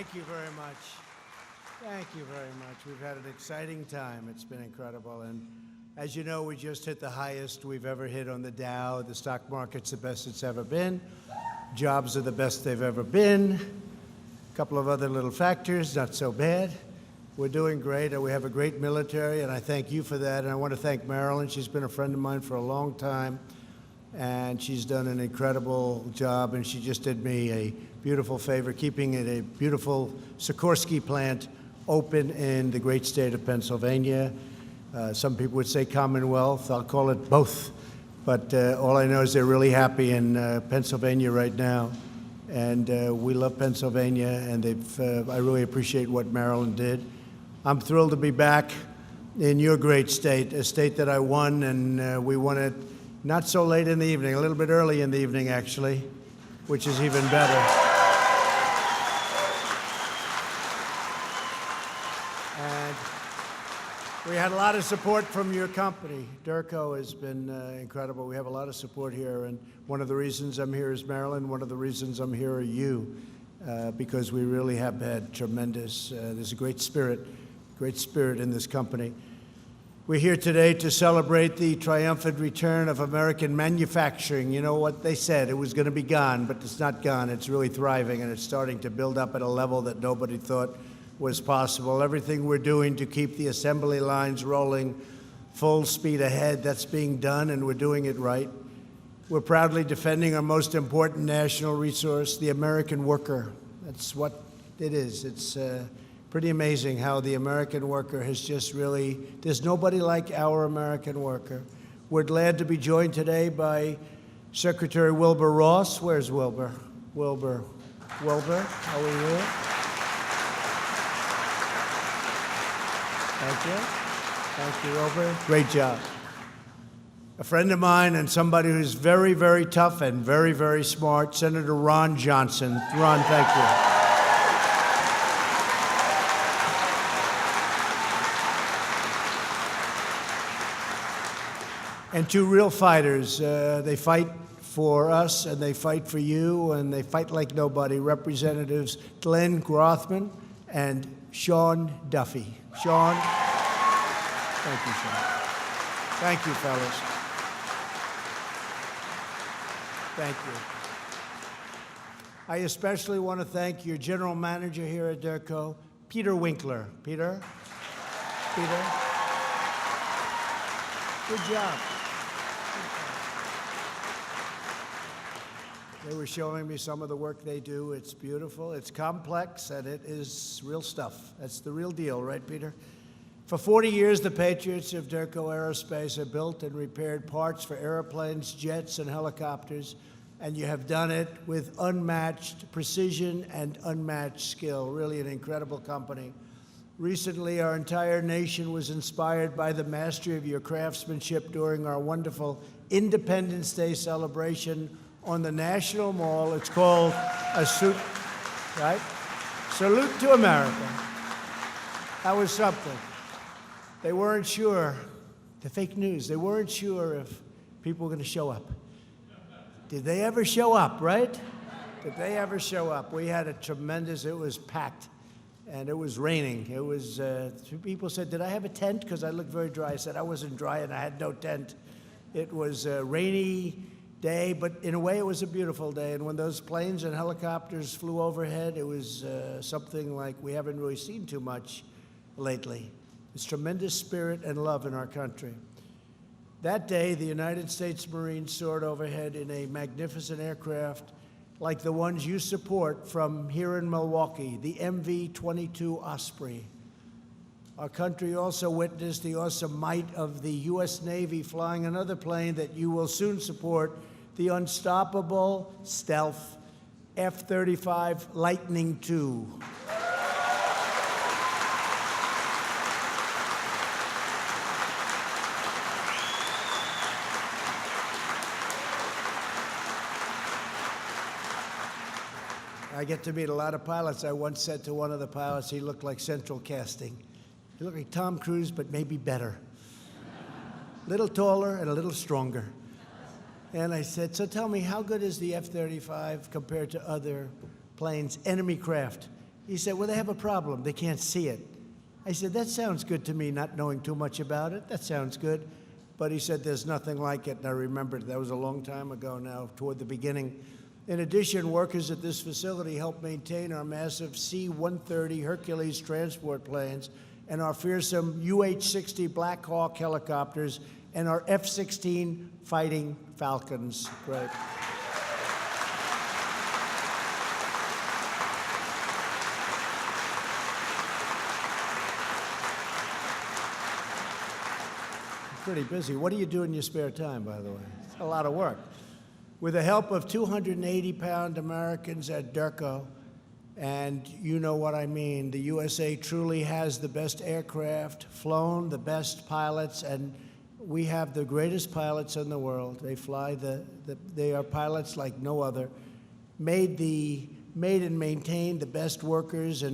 Thank you very much. Thank you very much. We've had an exciting time. It's been incredible. And as you know, we just hit the highest we've ever hit on the Dow. The stock market's the best it's ever been. Jobs are the best they've ever been. A couple of other little factors, not so bad. We're doing great, and we have a great military, and I thank you for that. And I want to thank Marilyn. She's been a friend of mine for a long time, and she's done an incredible job, and she just did me a beautiful favor, keeping it a beautiful Sikorsky plant open in the great state of Pennsylvania. Some people would say Commonwealth. I'll call it both. But all I know is they're really happy in Pennsylvania right now. And we love Pennsylvania, and I really appreciate what Maryland did. I'm thrilled to be back in your great state, a state that I won, and we won it not so late in the evening, a little bit early in the evening, actually, which is even better. And we had a lot of support from your company. Derco has been incredible. We have a lot of support here, and one of the reasons I'm here is Marilyn. One of the reasons I'm here are you, because we really have had tremendous, there's a great spirit in this company. We're here today to celebrate the triumphant return of American manufacturing. You know what they said, it was going to be gone, but it's not gone. It's really thriving, and it's starting to build up at a level that nobody thought was possible. Everything we're doing to keep the assembly lines rolling full speed ahead, that's being done, and we're doing it right. We're proudly defending our most important national resource, the American worker. That's what it is. It's pretty amazing how the American worker has just really, there's nobody like our American worker. We're glad to be joined today by Secretary Wilbur Ross. Where's Wilbur? Wilbur, how are you? Thank you. Thank you, Wilbur. Great job. A friend of mine and somebody who's very, very tough and very, very smart, Senator Ron Johnson. Ron, thank you. And two real fighters. They fight for us, and they fight for you, and they fight like nobody. Representatives Glenn Grothman and Sean Duffy. Sean, thank you, Sean. Thank you, fellas. Thank you. I especially want to thank your general manager here at Derco, Peter Winkler. Peter? Good job. They were showing me some of the work they do. It's beautiful, it's complex, and it is real stuff. That's the real deal, right, Peter? For 40 years, the patriots of Derco Aerospace have built and repaired parts for airplanes, jets, and helicopters, and you have done it with unmatched precision and unmatched skill. Really an incredible company. Recently, our entire nation was inspired by the mastery of your craftsmanship during our wonderful Independence Day celebration on the National Mall. It's called a right? Salute to America. That was something. They weren't sure, the fake news, they weren't sure if people were going to show up. Did they ever show up, right? Did they ever show up? We had a tremendous, it was packed, and it was raining. It was, people said, did I have a tent? Because I looked very dry. I said I wasn't dry and I had no tent. It was a rainy day, but in a way it was a beautiful day. And when those planes and helicopters flew overhead, it was something like we haven't really seen too much lately. There's tremendous spirit and love in our country. That day, the United States Marines soared overhead in a magnificent aircraft like the ones you support from here in Milwaukee, the MV-22 Osprey. Our country also witnessed the awesome might of the U.S. Navy flying another plane that you will soon support, the unstoppable stealth F-35 Lightning II. I get to meet a lot of pilots. I once said to one of the pilots, he looked like central casting. He looked like Tom Cruise, but maybe better. A little taller and a little stronger. And I said, so tell me, how good is the F-35 compared to other planes, enemy craft? He said, well, they have a problem. They can't see it. I said, that sounds good to me, not knowing too much about it. That sounds good. But he said, there's nothing like it. And I remembered that was a long time ago now, toward the beginning. In addition, workers at this facility help maintain our massive C-130 Hercules transport planes and our fearsome UH-60 Black Hawk helicopters and our F-16 Fighting Falcons. Great. Pretty busy. What do you do in your spare time, by the way? It's a lot of work. With the help of 280-pound Americans at DERCO, and you know what I mean, the USA truly has the best aircraft, flown the best pilots, and we have the greatest pilots in the world. They fly they are pilots like no other. Made and maintained the best workers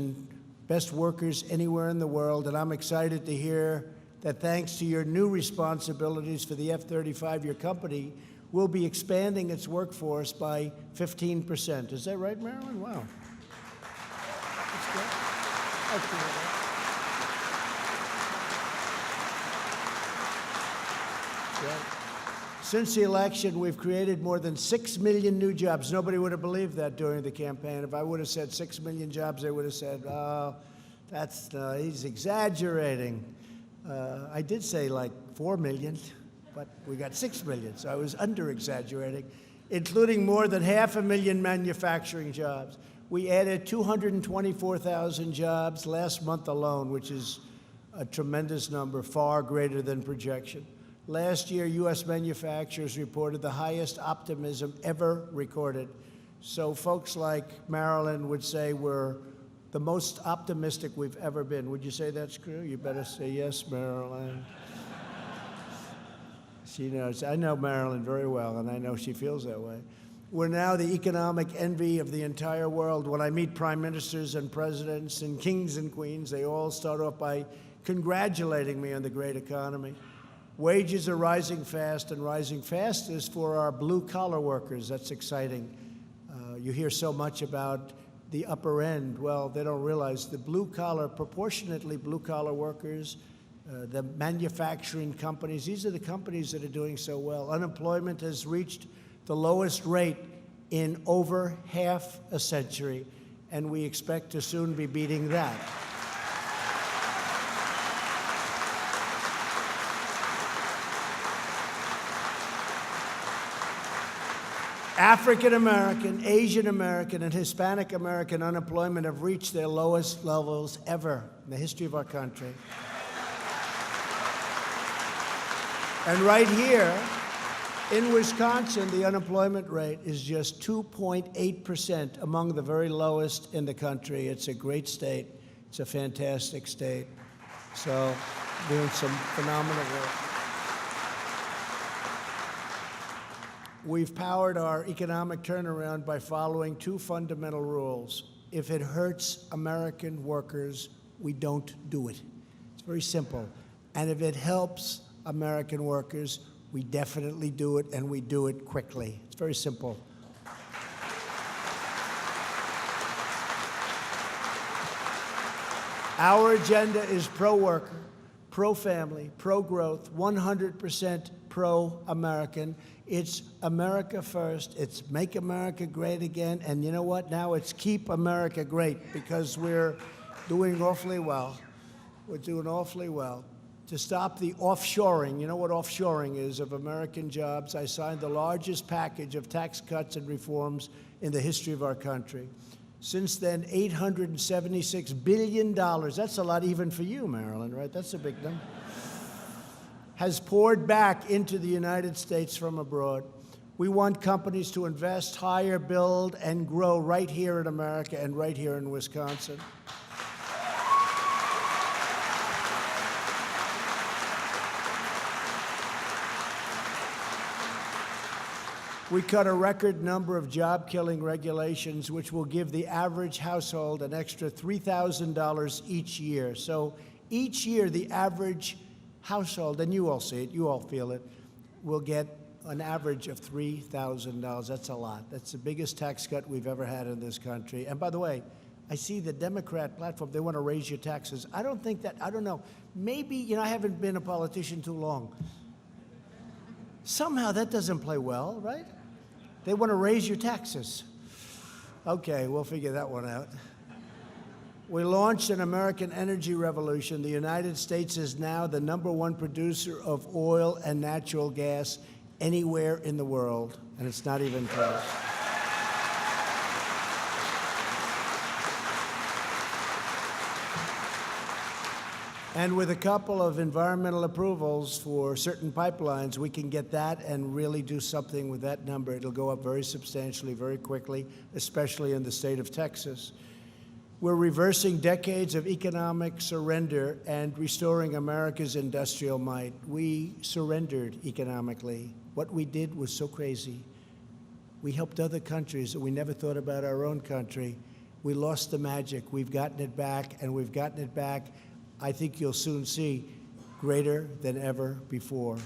anywhere in the world, and I'm excited to hear that thanks to your new responsibilities for the F-35, your company will be expanding its workforce by 15%. Is that right, Marilyn? Wow. That's good. That's good. Yeah. Since the election, we've created more than 6 million new jobs. Nobody would have believed that during the campaign. If I would have said 6 million jobs, they would have said, oh, he's exaggerating. I did say like 4 million, but we got 6 million, so I was under-exaggerating, including more than 500,000 manufacturing jobs. We added 224,000 jobs last month alone, which is a tremendous number, far greater than projection. Last year, U.S. manufacturers reported the highest optimism ever recorded. So folks like Marilyn would say we're the most optimistic we've ever been. Would you say that's true? You better say yes, Marilyn. She knows. I know Marilyn very well, and I know she feels that way. We're now the economic envy of the entire world. When I meet prime ministers and presidents and kings and queens, they all start off by congratulating me on the great economy. Wages are rising fast, and rising fastest for our blue-collar workers. That's exciting. You hear so much about the upper end. Well, they don't realize the blue-collar, proportionately blue-collar workers, the manufacturing companies, these are the companies that are doing so well. Unemployment has reached the lowest rate in over half a century, and we expect to soon be beating that. African American, Asian American, and Hispanic American unemployment have reached their lowest levels ever in the history of our country. And right here in Wisconsin, the unemployment rate is just 2.8%, among the very lowest in the country. It's a great state. It's a fantastic state. So, doing some phenomenal work. We've powered our economic turnaround by following two fundamental rules. If it hurts American workers, we don't do it. It's very simple. And if it helps American workers, we definitely do it, and we do it quickly. It's very simple. Our agenda is pro-worker, pro-family, pro-growth, 100% pro-American. It's America first. It's make America great again. And you know what? Now it's keep America great, because we're doing awfully well. We're doing awfully well. To stop the offshoring, you know what offshoring is, of American jobs, I signed the largest package of tax cuts and reforms in the history of our country. Since then, $876 billion, that's a lot even for you, Marilyn, right? That's a big number. Has poured back into the United States from abroad. We want companies to invest, hire, build, and grow right here in America and right here in Wisconsin. We cut a record number of job-killing regulations, which will give the average household an extra $3,000 each year. So each year, the average household, and you all see it, you all feel it, will get an average of $3,000. That's a lot. That's the biggest tax cut we've ever had in this country. And by the way, I see the Democrat platform, they want to raise your taxes. I don't think that, I don't know. Maybe, I haven't been a politician too long. Somehow that doesn't play well, right? They want to raise your taxes. Okay, we'll figure that one out. We launched an American energy revolution. The United States is now the #1 producer of oil and natural gas anywhere in the world, and it's not even close. And with a couple of environmental approvals for certain pipelines, we can get that and really do something with that number. It'll go up very substantially, very quickly, especially in the state of Texas. We're reversing decades of economic surrender and restoring America's industrial might. We surrendered economically. What we did was so crazy. We helped other countries that we never thought about our own country. We lost the magic. We've gotten it back, and we've gotten it back, I think you'll soon see, greater than ever before.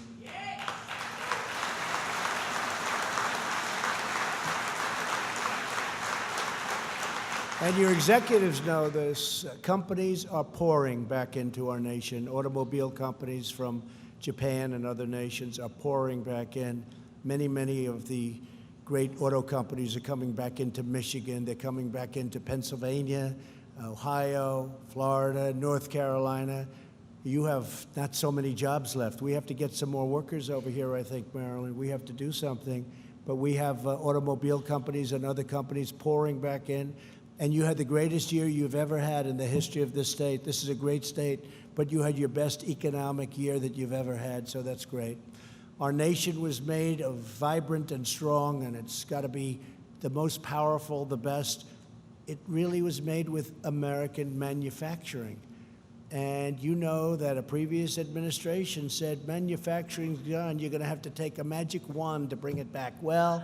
And your executives know this. Companies are pouring back into our nation. Automobile companies from Japan and other nations are pouring back in. Many of the great auto companies are coming back into Michigan. They're coming back into Pennsylvania, Ohio, Florida, North Carolina. You have not so many jobs left. We have to get some more workers over here, I think, Maryland. We have to do something. But we have automobile companies and other companies pouring back in. And you had the greatest year you've ever had in the history of this state. This is a great state, but you had your best economic year that you've ever had, so that's great. Our nation was made of vibrant and strong, and it's got to be the most powerful, the best. It really was made with American manufacturing. And you know that a previous administration said, manufacturing's gone, you're going to have to take a magic wand to bring it back. Well,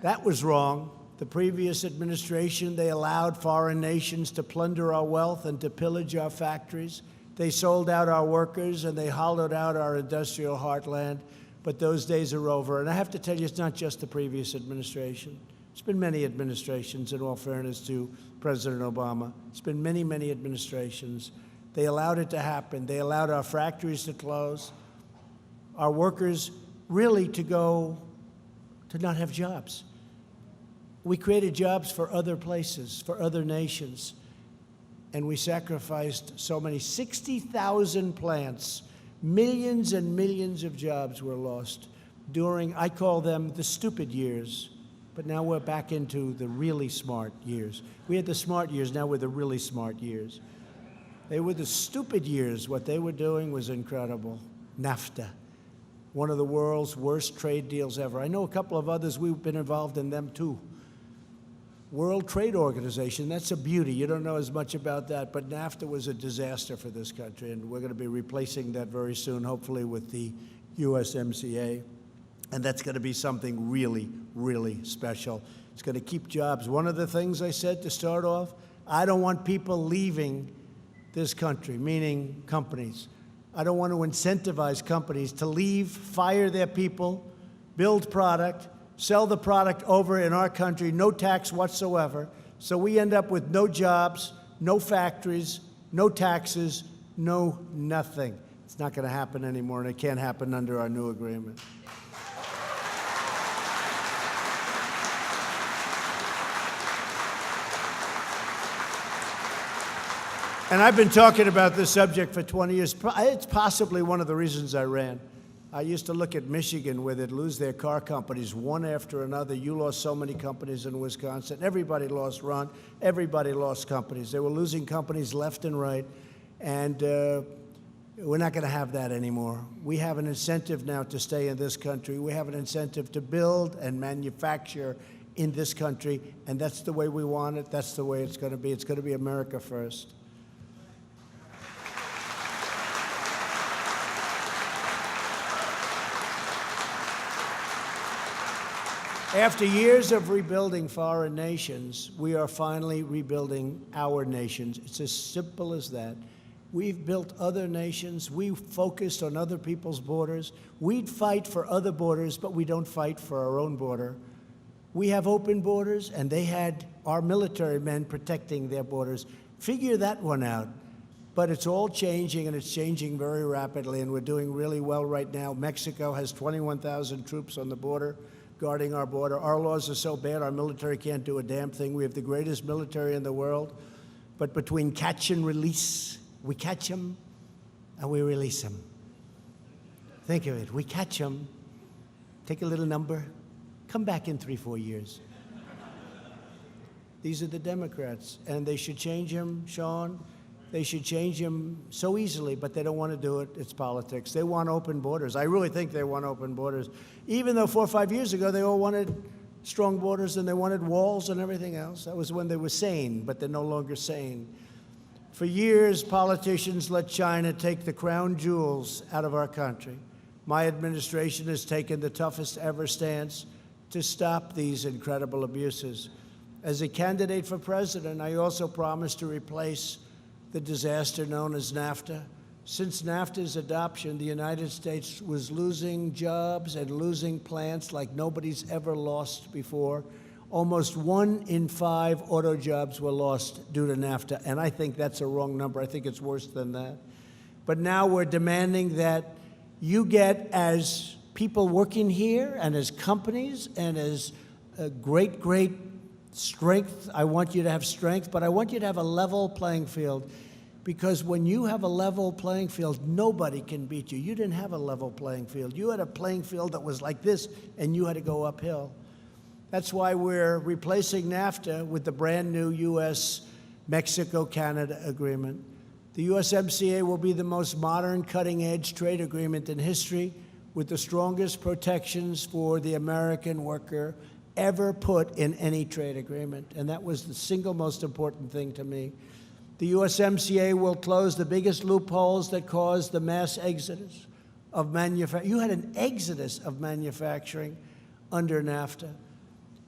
that was wrong. The previous administration, they allowed foreign nations to plunder our wealth and to pillage our factories. They sold out our workers, and they hollowed out our industrial heartland. But those days are over. And I have to tell you, it's not just the previous administration. It's been many administrations, in all fairness to President Obama. It's been many administrations. They allowed it to happen. They allowed our factories to close, our workers really to not have jobs. We created jobs for other places, for other nations, and we sacrificed so many, 60,000 plants, millions and millions of jobs were lost during, I call them the stupid years, but now we're back into the really smart years. We had the smart years, now we're the really smart years. They were the stupid years. What they were doing was incredible. NAFTA, one of the world's worst trade deals ever. I know a couple of others, we've been involved in them too. World Trade Organization, that's a beauty. You don't know as much about that, but NAFTA was a disaster for this country, and we're going to be replacing that very soon, hopefully with the Usmca, and that's going to be something really special. It's going to keep jobs. One of the things I said to start off, I don't want people leaving this country, meaning companies. I don't want to incentivize companies to leave, fire their people, build product, sell the product over in our country, no tax whatsoever. So we end up with no jobs, no factories, no taxes, no nothing. It's not going to happen anymore, and it can't happen under our new agreement. And I've been talking about this subject for 20 years. It's possibly one of the reasons I ran. I used to look at Michigan, where they'd lose their car companies one after another. You lost so many companies in Wisconsin. Everybody lost Ron. Everybody lost companies. They were losing companies left and right. And we're not going to have that anymore. We have an incentive now to stay in this country. We have an incentive to build and manufacture in this country. And that's the way we want it. That's the way it's going to be. It's going to be America first. After years of rebuilding foreign nations, we are finally rebuilding our nations. It's as simple as that. We've built other nations. We've focused on other people's borders. We'd fight for other borders, but we don't fight for our own border. We have open borders, and they had our military men protecting their borders. Figure that one out. But it's all changing, and it's changing very rapidly, and we're doing really well right now. Mexico has 21,000 troops on the border, guarding our border. Our laws are so bad, our military can't do a damn thing. We have the greatest military in the world. But between catch and release, we catch them and we release them. Think of it. We catch them, take a little number, come back in 3-4 years. These are the Democrats, and they should change him, Sean. They should change him so easily, but they don't want to do it. It's politics. They want open borders. I really think they want open borders. Even though 4 or 5 years ago, they all wanted strong borders and they wanted walls and everything else. That was when they were sane, but they're no longer sane. For years, politicians let China take the crown jewels out of our country. My administration has taken the toughest ever stance to stop these incredible abuses. As a candidate for president, I also promised to replace the disaster known as NAFTA. Since NAFTA's adoption, the United States was losing jobs and losing plants like nobody's ever lost before. Almost 1 in 5 auto jobs were lost due to NAFTA, and I think that's a wrong number. I think it's worse than that. But now we're demanding that you get, as people working here and as companies and as a great strength, I want you to have strength, but I want you to have a level playing field. Because when you have a level playing field, nobody can beat you. You didn't have a level playing field. You had a playing field that was like this, and you had to go uphill. That's why we're replacing NAFTA with the brand new U.S.-Mexico-Canada agreement. The USMCA will be the most modern, cutting-edge trade agreement in history, with the strongest protections for the American worker ever put in any trade agreement. And that was the single most important thing to me. The USMCA will close the biggest loopholes that caused the mass exodus of manufacturing. You had an exodus of manufacturing under NAFTA.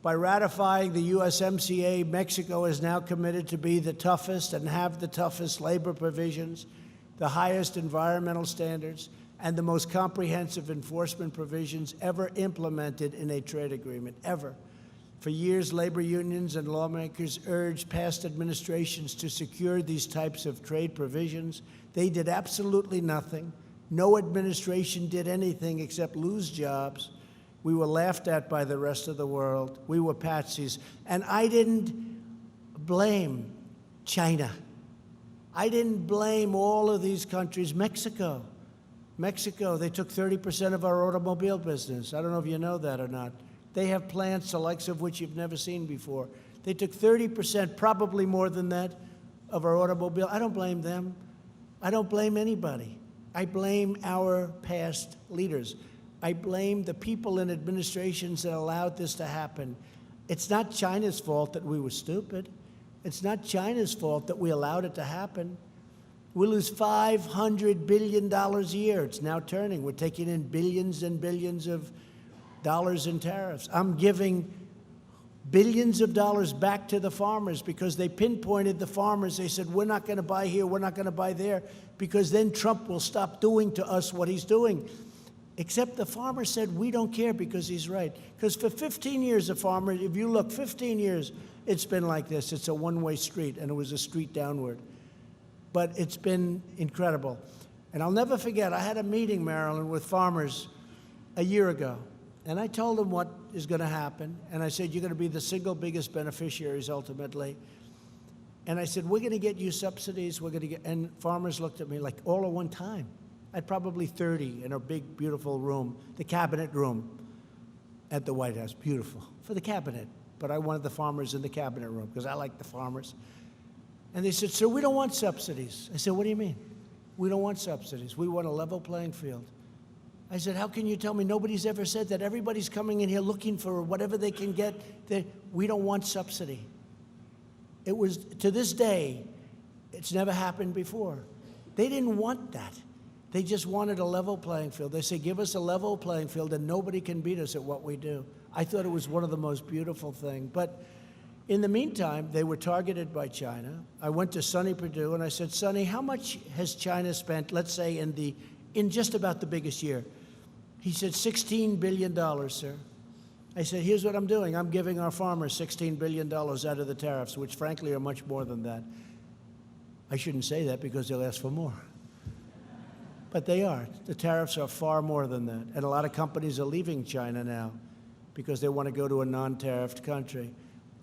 By ratifying the USMCA, Mexico is now committed to be the toughest and have the toughest labor provisions, the highest environmental standards, and the most comprehensive enforcement provisions ever implemented in a trade agreement, ever. For years, labor unions and lawmakers urged past administrations to secure these types of trade provisions. They did absolutely nothing. No administration did anything except lose jobs. We were laughed at by the rest of the world. We were patsies. And I didn't blame China. I didn't blame all of these countries. Mexico, they took 30% of our automobile business. I don't know if you know that or not. They have plants, the likes of which you've never seen before. They took 30%, probably more than that, of our automobile. I don't blame them. I don't blame anybody. I blame our past leaders. I blame the people in administrations that allowed this to happen. It's not China's fault that we were stupid. It's not China's fault that we allowed it to happen. We lose $500 billion a year. It's now turning. We're taking in billions and billions of dollars in tariffs. I'm giving billions of dollars back to the farmers because they pinpointed the farmers. They said, we're not going to buy here, we're not going to buy there, because then Trump will stop doing to us what he's doing. Except the farmer said, we don't care, because he's right. Because for 15 years, the farmer, if you look, 15 years, it's been like this. It's a one-way street, and it was a street downward. But it's been incredible. And I'll never forget, I had a meeting, Marilyn, with farmers a year ago. And I told them what is going to happen. And I said, you're going to be the single biggest beneficiaries ultimately. And I said, we're going to get you subsidies. We're going to get, and farmers looked at me like all at one time. I had probably 30 in a big, beautiful room, the cabinet room at the White House. Beautiful for the cabinet. But I wanted the farmers in the cabinet room because I like the farmers. And they said, sir, we don't want subsidies. I said, what do you mean? We don't want subsidies. We want a level playing field. I said, how can you tell me? Nobody's ever said that. Everybody's coming in here looking for whatever they can get. We don't want subsidy. It was, to this day, it's never happened before. They didn't want that. They just wanted a level playing field. They said, give us a level playing field and nobody can beat us at what we do. I thought it was one of the most beautiful things. But in the meantime, they were targeted by China. I went to Sonny Perdue and I said, Sonny, how much has China spent, let's say, in just about the biggest year? He said, $16 billion, sir. I said, here's what I'm doing. I'm giving our farmers $16 billion out of the tariffs, which frankly are much more than that. I shouldn't say that because they'll ask for more. But they are. The tariffs are far more than that. And a lot of companies are leaving China now because they want to go to a non-tariffed country.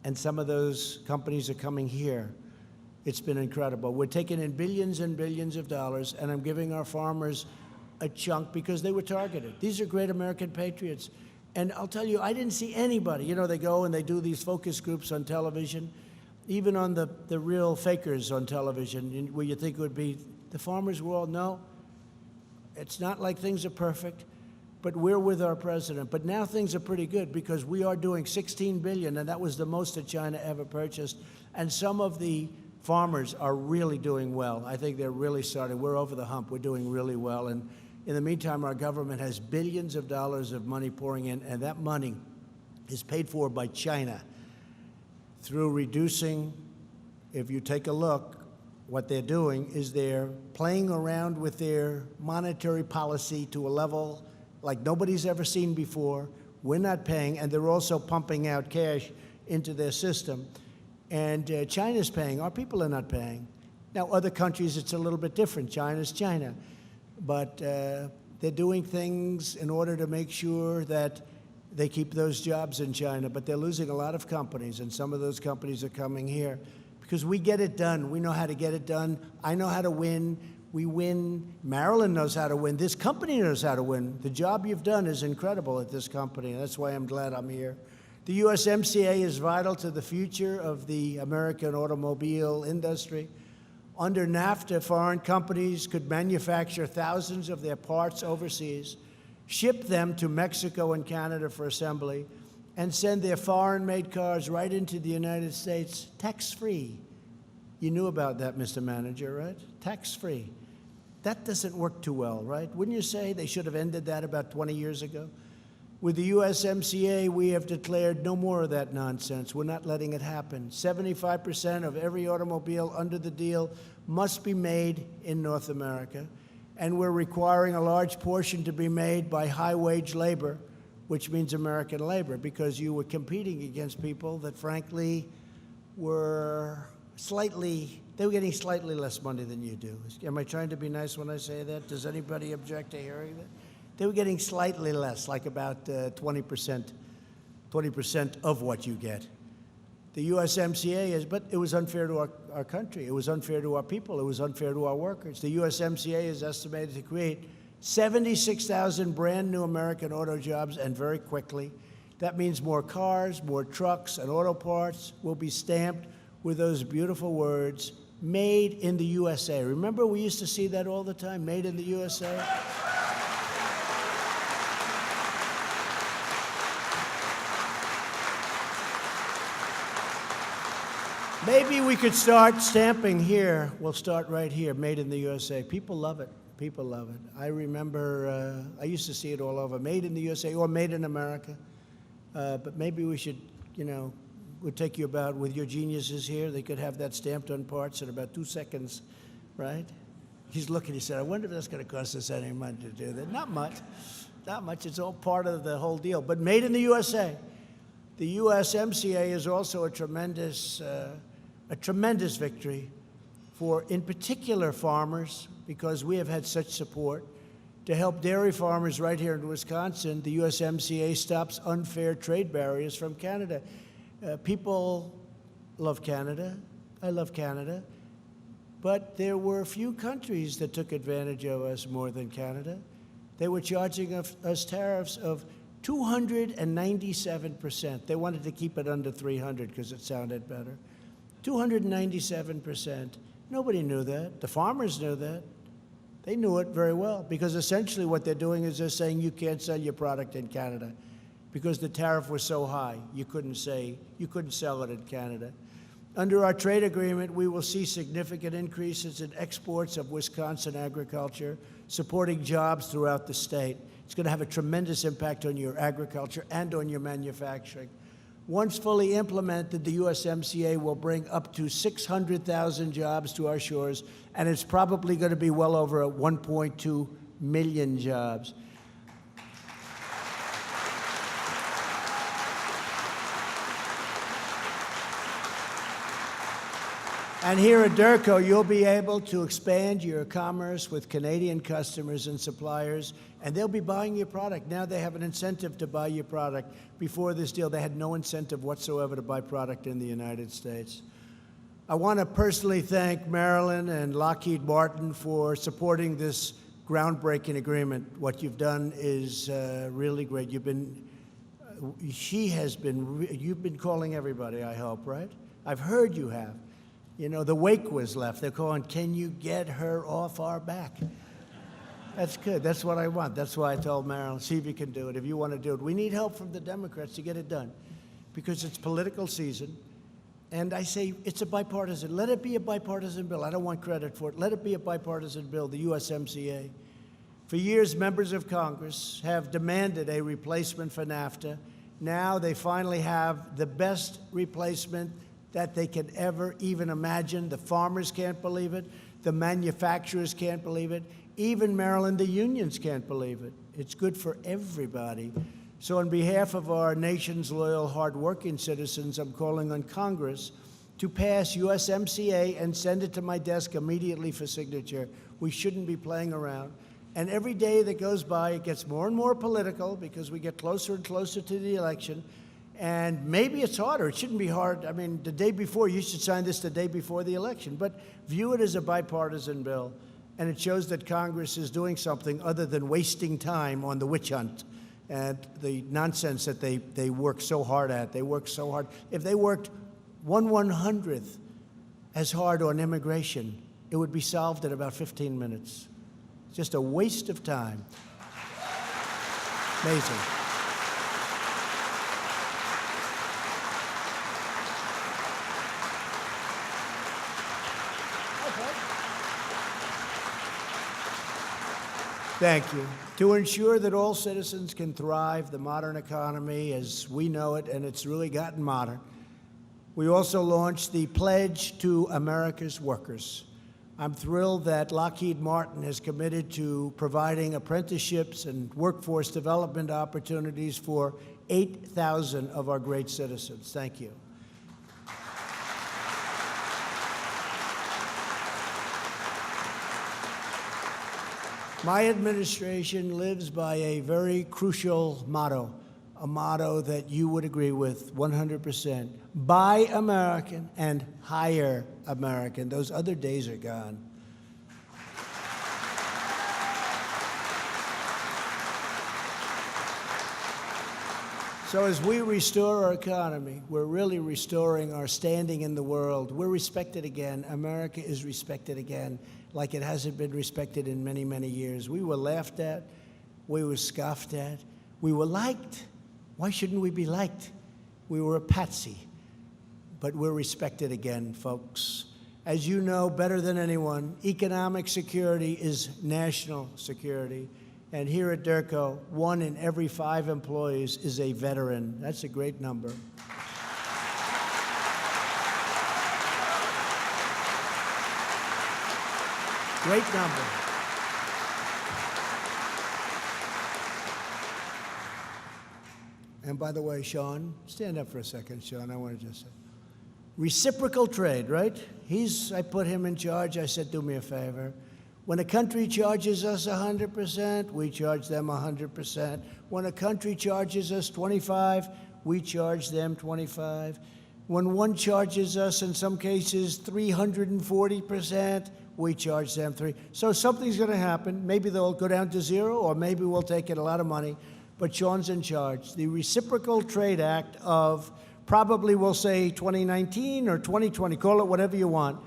And some of those companies are coming here. It's been incredible. We're taking in billions and billions of dollars, and I'm giving our farmers a chunk because they were targeted. These are great American patriots. And I'll tell you, I didn't see anybody. You know, they go and they do these focus groups on television, even on the real fakers on television, where you think it would be the farmers' world. No, it's not like things are perfect, but we're with our president. But now things are pretty good because we are doing $16 billion, and that was the most that China ever purchased. And some of the farmers are really doing well. I think they're really starting. We're over the hump. We're doing really well. And in the meantime, our government has billions of dollars of money pouring in, and that money is paid for by China through reducing, if you take a look, what they're doing is they're playing around with their monetary policy to a level like nobody's ever seen before. We're not paying, and they're also pumping out cash into their system. And China's paying. Our people are not paying. Now, other countries, it's a little bit different. China's China. But they're doing things in order to make sure that they keep those jobs in China. But they're losing a lot of companies, and some of those companies are coming here because we get it done. We know how to get it done. I know how to win. We win. Marilyn knows how to win. This company knows how to win. The job you've done is incredible at this company. That's why I'm glad I'm here. The USMCA is vital to the future of the American automobile industry. Under NAFTA, foreign companies could manufacture thousands of their parts overseas, ship them to Mexico and Canada for assembly, and send their foreign-made cars right into the United States tax-free. You knew about that, Mr. Manager, right? Tax-free. That doesn't work too well, right? Wouldn't you say they should have ended that about 20 years ago? With the USMCA, we have declared no more of that nonsense. We're not letting it happen. 75% of every automobile under the deal must be made in North America. And we're requiring a large portion to be made by high-wage labor, which means American labor, because you were competing against people that, frankly, were getting slightly less money than you do. Am I trying to be nice when I say that? Does anybody object to hearing that? They were getting slightly less, like about 20% of what you get. The USMCA is, but it was unfair to our country. It was unfair to our people. It was unfair to our workers. The USMCA is estimated to create 76,000 brand new American auto jobs, and very quickly. That means more cars, more trucks, and auto parts will be stamped with those beautiful words, made in the USA. Remember, we used to see that all the time, made in the USA? Maybe we could start stamping here. We'll start right here, made in the USA. People love it. People love it. I remember, I used to see it all over, made in the USA or made in America. But maybe we should, we'll take you about, with your geniuses here, they could have that stamped on parts in about 2 seconds, right? He's looking, he said, I wonder if that's going to cost us any money to do that. Not much. Not much. It's all part of the whole deal. But made in the USA. The USMCA is also a tremendous victory for, in particular, farmers, because we have had such support. To help dairy farmers right here in Wisconsin, the USMCA stops unfair trade barriers from Canada. People love Canada. I love Canada. But there were a few countries that took advantage of us more than Canada. They were charging us tariffs of 297%. They wanted to keep it under 300 because it sounded better. 297%. Nobody knew that. The farmers knew that. They knew it very well, because essentially what they're doing is they're saying you can't sell your product in Canada because the tariff was so high. You couldn't sell it in Canada. Under our trade agreement, we will see significant increases in exports of Wisconsin agriculture, supporting jobs throughout the state. It's going to have a tremendous impact on your agriculture and on your manufacturing. Once fully implemented, the USMCA will bring up to 600,000 jobs to our shores, and it's probably going to be well over 1.2 million jobs. And here at Derco, you'll be able to expand your commerce with Canadian customers and suppliers, and they'll be buying your product. Now they have an incentive to buy your product. Before this deal, they had no incentive whatsoever to buy product in the United States. I want to personally thank Marilyn and Lockheed Martin for supporting this groundbreaking agreement. What you've done is really great. You've been calling everybody, I hope, right? I've heard you have. You know, the wake was left. They're calling, can you get her off our back? That's good. That's what I want. That's why I told Marilyn, see if you can do it, if you want to do it. We need help from the Democrats to get it done because it's political season. And I say it's a bipartisan. Let it be a bipartisan bill. I don't want credit for it. Let it be a bipartisan bill, the USMCA. For years, members of Congress have demanded a replacement for NAFTA. Now they finally have the best replacement that they could ever even imagine. The farmers can't believe it. The manufacturers can't believe it. Even Maryland, the unions can't believe it. It's good for everybody. So on behalf of our nation's loyal, hardworking citizens, I'm calling on Congress to pass USMCA and send it to my desk immediately for signature. We shouldn't be playing around. And every day that goes by, it gets more and more political because we get closer and closer to the election. And maybe it's harder. It shouldn't be hard. I mean, the day before, you should sign this the day before the election. But view it as a bipartisan bill. And it shows that Congress is doing something other than wasting time on the witch hunt and the nonsense that they work so hard at. They work so hard. If they worked 1/100th as hard on immigration, it would be solved in about 15 minutes. Just a waste of time. Amazing. Thank you. To ensure that all citizens can thrive, the modern economy as we know it, and it's really gotten modern, we also launched the Pledge to America's Workers. I'm thrilled that Lockheed Martin has committed to providing apprenticeships and workforce development opportunities for 8,000 of our great citizens. Thank you. My administration lives by a very crucial motto, a motto that you would agree with 100%. Buy American and hire American. Those other days are gone. So as we restore our economy, we're really restoring our standing in the world. We're respected again. America is respected again, like it hasn't been respected in many, many years. We were laughed at. We were scoffed at. We were liked. Why shouldn't we be liked? We were a patsy. But we're respected again, folks. As you know better than anyone, economic security is national security. And here at Derco, 1 in every 5 employees is a veteran. That's a great number. Great number. And by the way, Sean, stand up for a second, Sean. I want to just say, reciprocal trade, right? I put him in charge. I said, do me a favor. When a country charges us 100%, we charge them 100%. When a country charges us 25, we charge them 25. When one charges us, in some cases, 340%, we charge them 3. So something's going to happen. Maybe they'll go down to 0, or maybe we'll take it a lot of money. But Sean's in charge. The Reciprocal Trade Act of probably, we'll say, 2019 or 2020, call it whatever you want.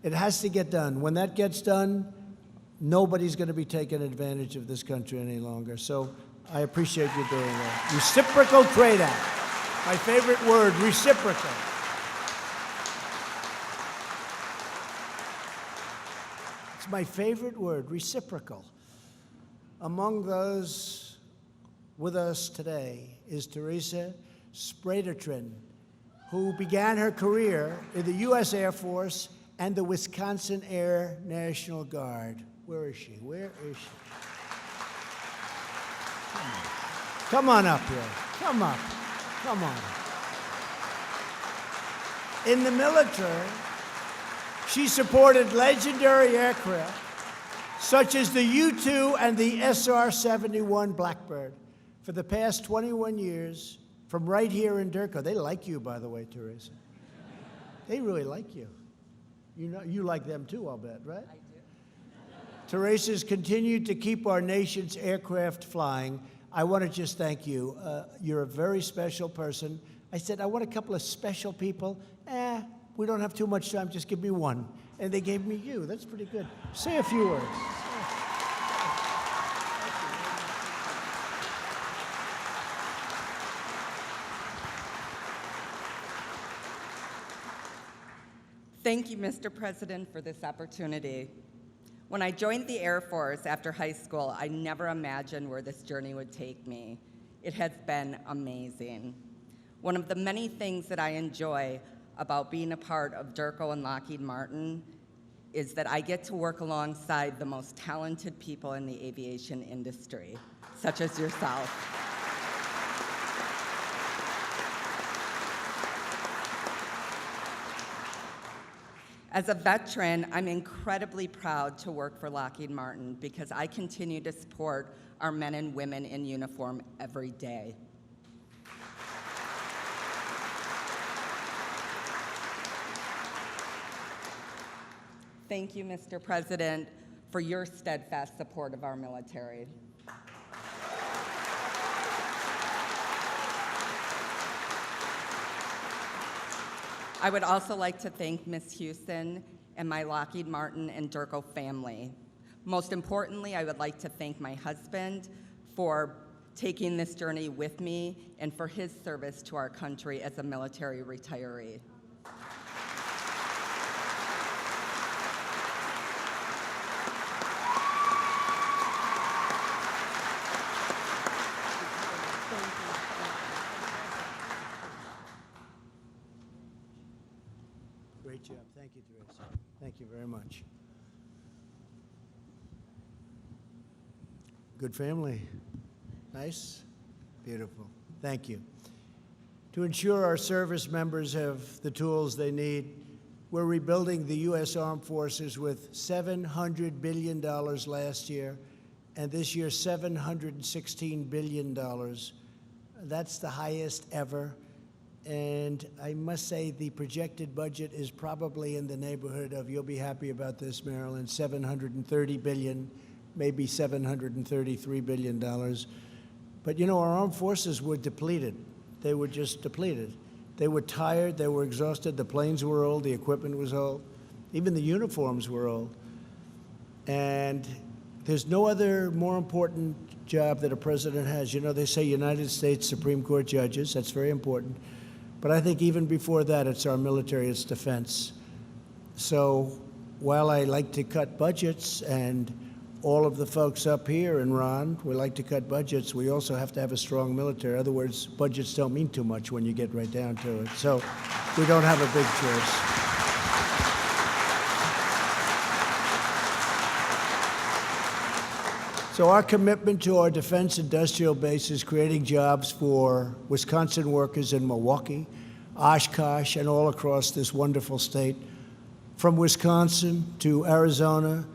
It has to get done. When that gets done, nobody's going to be taking advantage of this country any longer. So I appreciate you doing that. Reciprocal Trade Act. My favorite word, reciprocal. It's my favorite word, reciprocal. Among those with us today is Teresa Spradertrin, who began her career in the U.S. Air Force and the Wisconsin Air National Guard. Where is she? Where is she? Come on up here. Come up. Come on. In the military, She supported legendary aircraft such as the U-2 and the SR-71 Blackbird for the past 21 years from right here in Durko. They like you, by the way, Teresa. They really like you. You know, you like them too, I'll bet, right? I do. Teresa's continued to keep our nation's aircraft flying. I want to just thank you. You're a very special person. I said, I want a couple of special people. We don't have too much time, just give me one. And they gave me you. That's pretty good. Say a few words. Thank you, Mr. President, for this opportunity. When I joined the Air Force after high school, I never imagined where this journey would take me. It has been amazing. One of the many things that I enjoy about being a part of Durko and Lockheed Martin is that I get to work alongside the most talented people in the aviation industry, such as yourself. As a veteran, I'm incredibly proud to work for Lockheed Martin because I continue to support our men and women in uniform every day. Thank you, Mr. President, for your steadfast support of our military. I would also like to thank Ms. Houston and my Lockheed Martin and Durko family. Most importantly, I would like to thank my husband for taking this journey with me and for his service to our country as a military retiree. Great job. Thank you, Teresa. Thank you very much. Good family. Nice? Beautiful. Thank you. To ensure our service members have the tools they need, we're rebuilding the U.S. Armed Forces with $700 billion last year, and this year $716 billion. That's the highest ever. And I must say the projected budget is probably in the neighborhood of, you'll be happy about this, Marilyn, $730 billion, maybe $733 billion. But you know, our armed forces were depleted. They were just depleted. They were tired, they were exhausted, the planes were old, the equipment was old, even the uniforms were old. And there's no other more important job that a president has. You know, they say United States Supreme Court judges, that's very important. But I think even before that, it's our military, it's defense. So while I like to cut budgets, and all of the folks up here and Ron, we like to cut budgets, we also have to have a strong military. In other words, budgets don't mean too much when you get right down to it. So we don't have a big choice. So our commitment to our defense industrial base is creating jobs for Wisconsin workers in Milwaukee, Oshkosh, and all across this wonderful state. From Wisconsin to Arizona,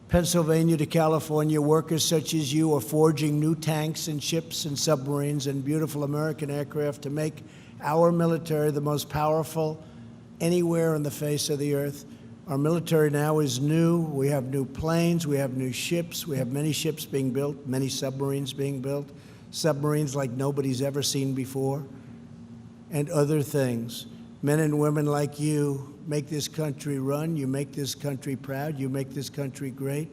Pennsylvania to California, workers such as you are forging new tanks and ships and submarines and beautiful American aircraft to make our military the most powerful anywhere on the face of the earth. Our military now is new. We have new planes. We have new ships. We have many ships being built, many submarines being built, submarines like nobody's ever seen before, and other things. Men and women like you make this country run. You make this country proud. You make this country great.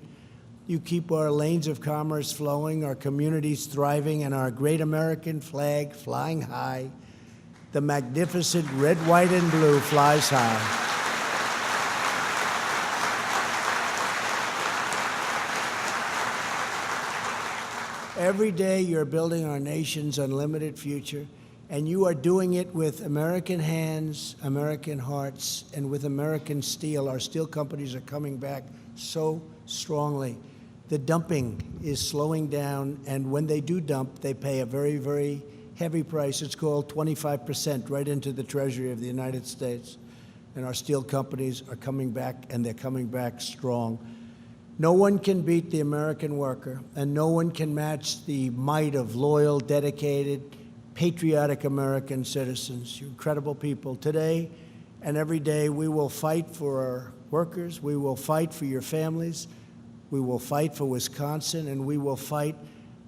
You keep our lanes of commerce flowing, our communities thriving, and our great American flag flying high. The magnificent red, white, and blue flies high. Every day you're building our nation's unlimited future, and you are doing it with American hands, American hearts, and with American steel. Our steel companies are coming back so strongly. The dumping is slowing down, and when they do dump, they pay a very, very heavy price. It's called 25% right into the Treasury of the United States. and our steel companies are coming back, and they're coming back strong. No one can beat the American worker, and no one can match the might of loyal, dedicated, patriotic American citizens. You incredible people. Today and every day, we will fight for our workers. We will fight for your families. We will fight for Wisconsin, and we will fight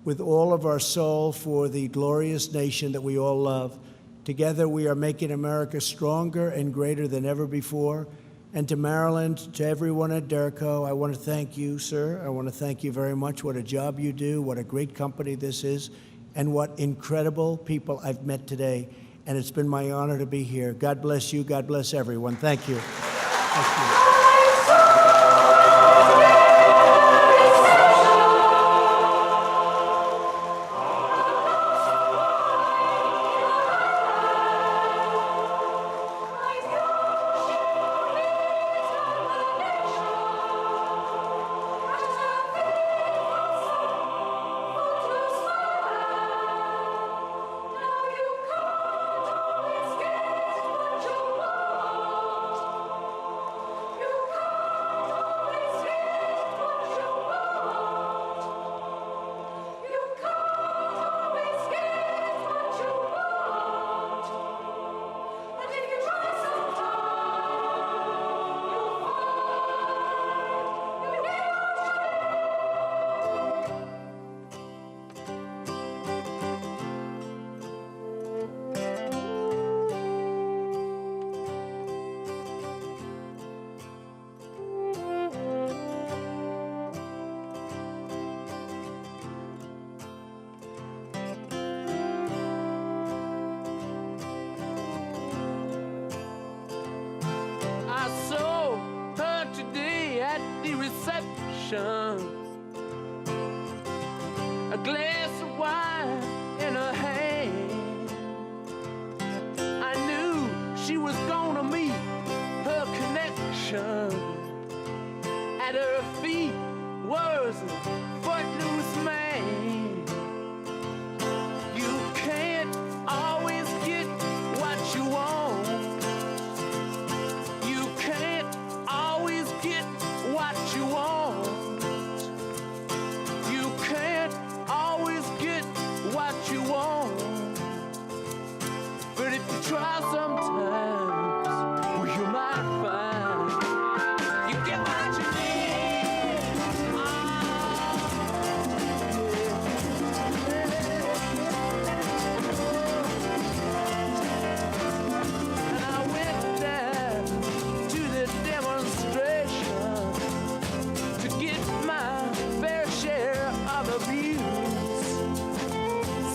with all of our soul for the glorious nation that we all love. Together, we are making America stronger and greater than ever before. And to Maryland, to everyone at Derco, I want to thank you, sir. I want to thank you very much. What a job you do, what a great company this is, and what incredible people I've met today. And it's been my honor to be here. God bless you. God bless everyone. Thank you. Thank you. A glass of wine in her hand. I knew she was gonna meet her connection. At her feet was a footloose man. You can't always get what you want. You can't always get what you want. Try sometimes, well, you might find you get what you need. And I went down to the demonstration to get my fair share of abuse,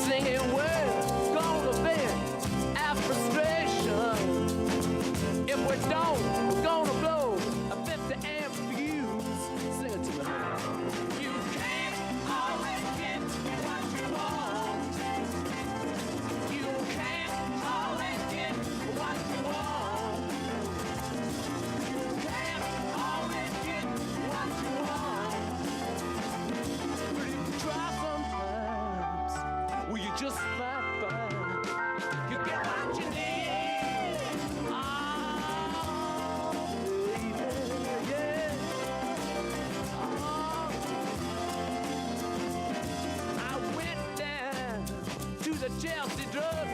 singing we're gonna vent frustration. If we don't, we're gonna blow a 50 amp fuse. Sing it to me. You can't always get what you want. You can't always get what you want. You can't always get what you want. But if you try sometimes, well, you just might find you get what you need. Oh, baby, yeah. Oh. I went down to the Chelsea drug